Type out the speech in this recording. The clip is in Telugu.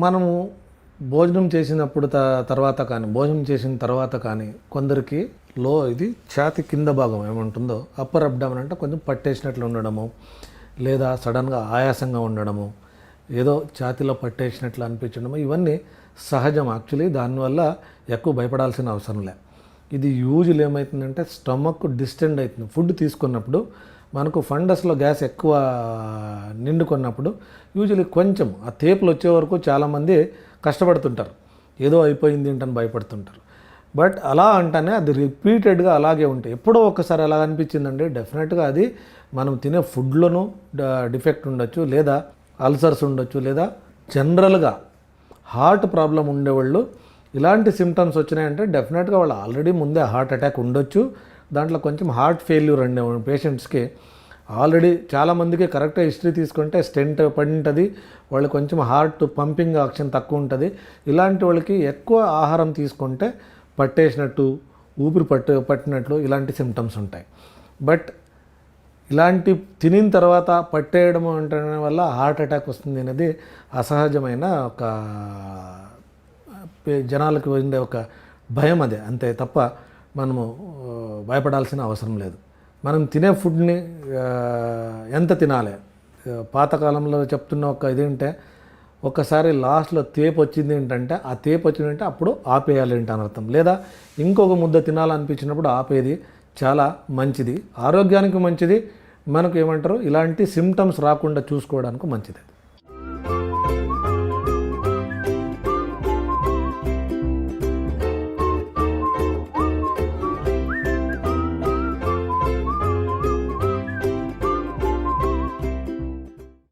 మనము భోజనం చేసినప్పుడు తర్వాత కానీ భోజనం చేసిన తర్వాత కానీ కొందరికి ఇది ఛాతి కింద భాగం ఏమంటుందో అప్పర్ అబ్డామన్ అంటే కొంచెం పట్టేసినట్లు ఉండడము, లేదా సడన్గా ఆయాసంగా ఉండడము, ఏదో ఛాతిలో పట్టేసినట్లు అనిపించడము, ఇవన్నీ సహజం. యాక్చువల్లీ దానివల్ల ఎక్కువ భయపడాల్సిన అవసరం లే. ఇది యూజువల్ ఏమవుతుందంటే స్టమక్ డిస్టెండ్ అవుతుంది. ఫుడ్ తీసుకున్నప్పుడు మనకు ఫండస్లో గ్యాస్ ఎక్కువ నిండుకున్నప్పుడు యూజువల్లీ కొంచెం ఆ తేపులు వచ్చే వరకు చాలామంది కష్టపడుతుంటారు, ఏదో అయిపోయింది ఏంటని భయపడుతుంటారు. బట్ అలా అంటేనే అది రిపీటెడ్గా అలాగే ఉంటాయి. ఎప్పుడో ఒకసారి అలా అనిపించిందండి, డెఫినెట్గా అది మనం తినే ఫుడ్లోనూ డిఫెక్ట్ ఉండొచ్చు, లేదా అల్సర్స్ ఉండొచ్చు, లేదా జనరల్గా హార్ట్ ప్రాబ్లం ఉండేవాళ్ళు ఇలాంటి సిమ్టమ్స్ వచ్చినాయంటే డెఫినెట్గా వాళ్ళు ఆల్రెడీ ముందే హార్ట్ అటాక్ ఉండొచ్చు. దాంట్లో కొంచెం హార్ట్ ఫెయిల్యూర్ అండే పేషెంట్స్కి ఆల్రెడీ చాలామందికి కరెక్ట్గా హిస్టరీ తీసుకుంటే స్టెంట్ పడి ఉంటుంది, వాళ్ళు కొంచెం హార్ట్ పంపింగ్ యాక్షన్ తక్కువ ఉంటుంది. ఇలాంటి వాళ్ళకి ఎక్కువ ఆహారం తీసుకుంటే పట్టేసినట్టు, ఊపిరి పట్టినట్లు ఇలాంటి సిమ్టమ్స్ ఉంటాయి. బట్ ఇలాంటి తినిన తర్వాత పట్టేయడం అంటే వల్ల హార్ట్ అటాక్ వస్తుంది అనేది అసహజమైన ఒక జనాలకు ఉండే ఒక భయం, అదే అంతే తప్ప మనము భయపడాల్సిన అవసరం లేదు. మనం తినే ఫుడ్ని ఎంత తినాలి, పాతకాలంలో చెప్తున్న ఒక ఇదేంటే ఒకసారి లాస్ట్లో తేపు వచ్చింది ఏంటంటే ఆ తేపు వచ్చిందంటే అప్పుడు ఆపేయాలి ఏంటని అర్థం, లేదా ఇంకొక ముద్ద తినాలనిపించినప్పుడు ఆపేది చాలా మంచిది, ఆరోగ్యానికి మంచిది, మనకు ఏమంటారు ఇలాంటి సిమ్టమ్స్ రాకుండా చూసుకోవడానికి మంచిది.